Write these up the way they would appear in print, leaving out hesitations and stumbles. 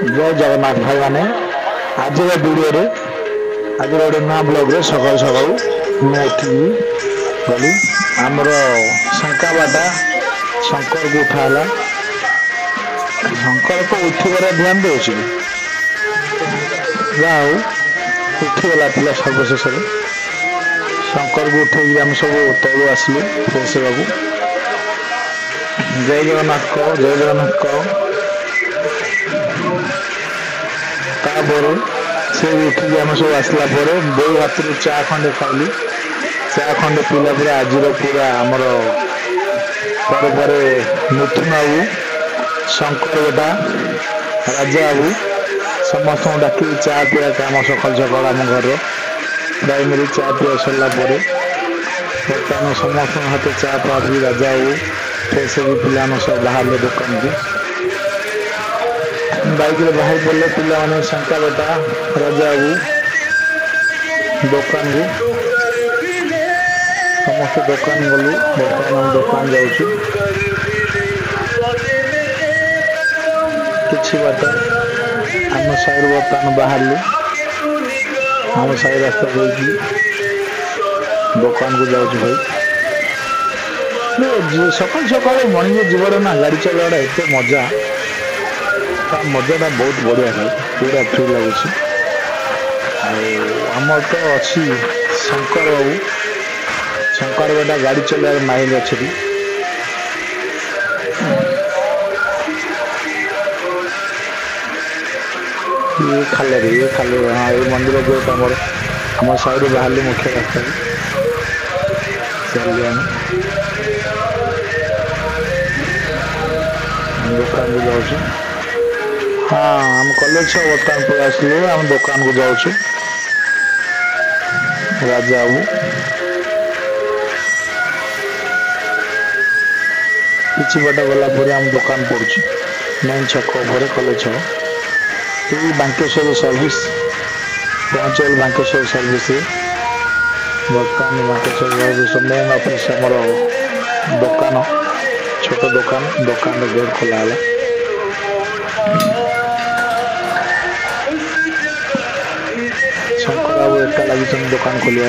जय जगन्नाथ भाई मैंने आज वीडियो आज गोटे नुआ ब्लग्रे सकाल सकाल मुठी गली आमर शंका बाटा शंकर को उठाला शंकर को उठिबार ध्यान दे उठीगला पिला सर्वशेष शंकर को उठे आम सब तलू आसलु फ्रेश होगा जय जगन्नाथ कह जय जगन्नाथ कह तापर से उठिक आम सब आसला बो हाथ चा खंडे खाइली चा खंडे पीला पर आज पूरा आमर पर मिथुन बाबू शंकर बेटा राजा बाबू समस्त डाक चा पीवा कम सकाल सकाल आम घर प्राइमरी चा पीवा सरला बर्तमान समस्त हाथ चा पा राजा बाबू फ्रेश भी पिला सब बाहर दुकान की बाइक बाहर पड़े पे शंका बेटा राजा बाबू दुकान को समस्त दुकान गलु बर्तमान हम दुकान जाऊँ कि बाट आम साइड बर्तमान बाहर आम साइड रास्ता देखिए दुकान को जाऊँ भाई सकाल सकाल मर्निंग जीवन ना गाड़ी चलाटा एत मजा मजाटा बहुत बढ़िया है पूरा फ्री लगुच आमर तो अच्छी शंकर बाबू शंकर बेटा गाड़ी चलार माइल अच्छे ये खाले हाँ ये मंदिर जो आम साइड बाहर मुख्य रास्ता चलिए दुकान को जाऊँ हाँ हम कॉलेज बर्तमान पड़े आसलु आम दुकान को जाऊँ राजा बाबू किसी बाट गला आम दुकान पड़ुची मेन छक पर कॉलेज ये बांकेश्वर सर्विस पहुँचल बांकेश्वर सर्विस बर्तमान बांकेश्वर मेन ऑफिस आमर दुकान छोट दुकान गेट खोला है शंकर बाबू एका लगी दुकान खोलिया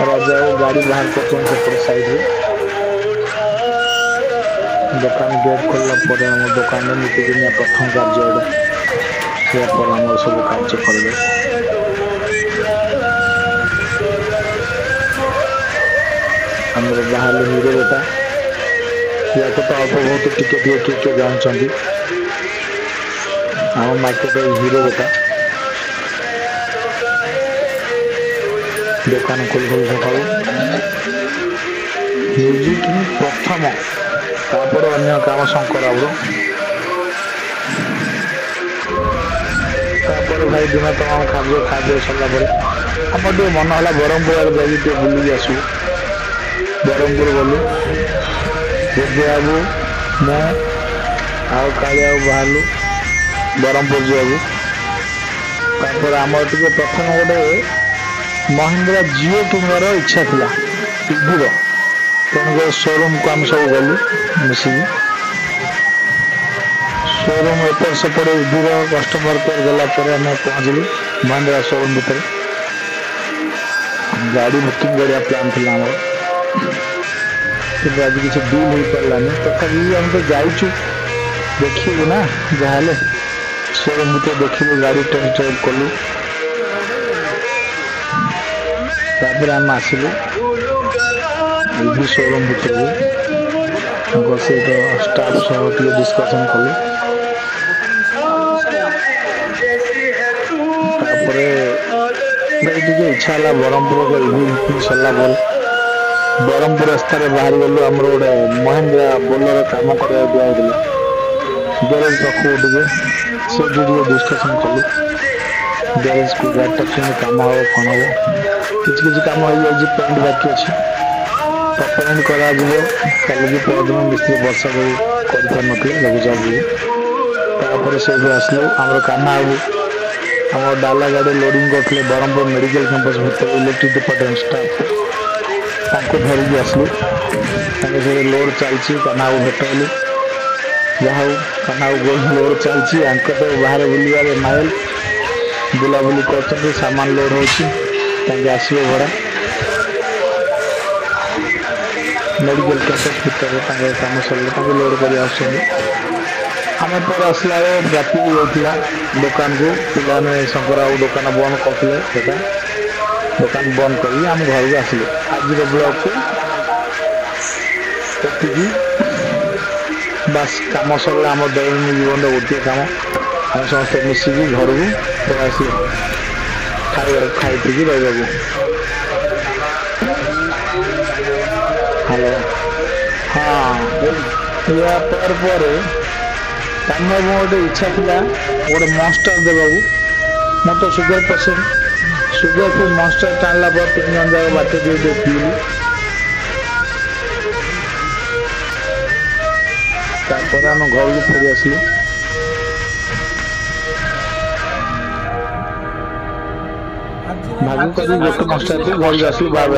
राजा गाड़ी बाहर कर साइड दुकान गेट खोलला आम दुकान नीतिदिनिया प्रथम कार्य आम सब कार्य कर हमारे बाहर हीरो बेटा या तो अल्प बहुत टिके जानते आम मार्केट हीरो बेटा दुकान खोल सका म्यूजिक प्रथम तापर अन्य काम शंकर बाबू भाई दिन तमाम खाद्य सरला आम मन है ब्रह्मपुर जाइए बुलिक आसू ब्रह्मपुर गलु बाबू मैं आउ कालिया बाहर ब्रह्मपुर जापर आम टे प्रथम गोटे महिंद्रा जिओ किणवार इच्छा था टीभर तेणुक शोरूम को आम सब गलु मिसिक शोरूम एपट सेपट दूर कस्टमर केयर गलापर आम पहुँचलु महिंद्रा शोरूम भितर गाड़ी बुकिंग करने प्लान था कि आज किसी डील हो पारानी तथापि हम तो जाइचु देखिए ना जहाँ शोरूम भर देखिलु गाड़ी टेस्ट ड्राइव कलु तापर आम आसलु शोरूम भर सहित स्टाफ सह डिस्कसन कलु इच्छा है ब्रह्मपुर सरला ब्रह्मपुर रास्तार बाहर गलु आम गोटे महिंद्रा बोलर कम कर ग्यारेज पाखु से डिस्कसन कलु ग्यारेज को गाड़ी टाइम कम हम कौन हम किसी कम हो जाए पेंट बाकी अच्छे पेंट करा कल भी परदिन मिस्त्री वर्षा कर लघुचाप से आसलु आम कान्हा बाबू ଆମ ଡାଲା ଗାଡ଼ି ଲୋଡ଼ିଂ କରିଥିଲେ ବ୍ରହ୍ମପୁର ମେଡ଼ିକାଲ କ୍ୟାମ୍ପସ୍ ଭିତରେ ଇଲେକ୍ଟ୍ରିକ୍ ଡିପାର୍ଟମେଣ୍ଟ ଷ୍ଟାଫ୍ ତାଙ୍କୁ ଧରିକି ଆସିଲୁ। ତାଙ୍କ ସହିତ ଲୋଡ଼ ଚାଲିଛି କାହ୍ନାକୁ ଭେଟ ହେଲୁ। ଯାହା ହଉ କାହ୍ନାକୁ ଲୋଡ଼ ଚାଲିଛି ଆଙ୍କ ତ ବାହାରେ ବୁଲିବାରେ ମାଇଲ ବୁଲାବୁଲି କରୁଛନ୍ତି ସାମାନ ଲୋଡ଼ ହେଉଛି ତାଙ୍କେ ଆସିବେ ଭଡ଼ା ମେଡ଼ିକାଲ କ୍ୟାମ୍ପସ୍ ଭିତରେ ତାଙ୍କ କାମ ସରିଲେ ତାଙ୍କୁ ଲୋଡ଼ କରି ଆସୁଛନ୍ତି। ଆମେ ପରେ ଆସିଲା ବେଳେ ରାତି ଯାଇଥିଲା ଦୋକାନକୁ ପିଲାମାନେ ଶଙ୍କର ବାବୁ ଦୋକାନ ବନ୍ଦ କରିଥିଲେ ସେଟା ଦୋକାନ ବନ୍ଦ କରିକି ଆମେ ଘରକୁ ଆସିଲୁ। ଆଜିର ବ୍ଲଗକୁ ଏତିକି ବାସ୍ କାମ ସରିଲା ଆମ ଦୈନନ୍ଦିନ ଜୀବନର ଗୋଟିଏ କାମ ଆମେ ସମସ୍ତେ ମିଶିକି ଘରକୁ ପଳେଇ ଆସିଲୁ ଖାଇ ପିଇକି ରହିବାକୁ। ହ୍ୟାଲୋ ହଁ ୟା ପରେ କାମ ଗୋଟେ ଇଚ୍ଛା ଥିଲା ଗୋଟେ ମନଷ୍ଟର ଦେବାକୁ ମୋର ତ ସୁଗର ପେସେଣ୍ଟ ସୁଗରକୁ ମନଷ୍ଟର ଟାଣିଲା ପରେ 3 ଜଣ ଯାକ ବାଟ ଟିକେ ପିଇଲି ତାପରେ ଆମେ ଘରକୁ ଫେରି ଆସିଲୁ। ଭାଗ କରି ଗୋଟେ ମନଷ୍ଟର ଘରକୁ ଆସିଲୁ 12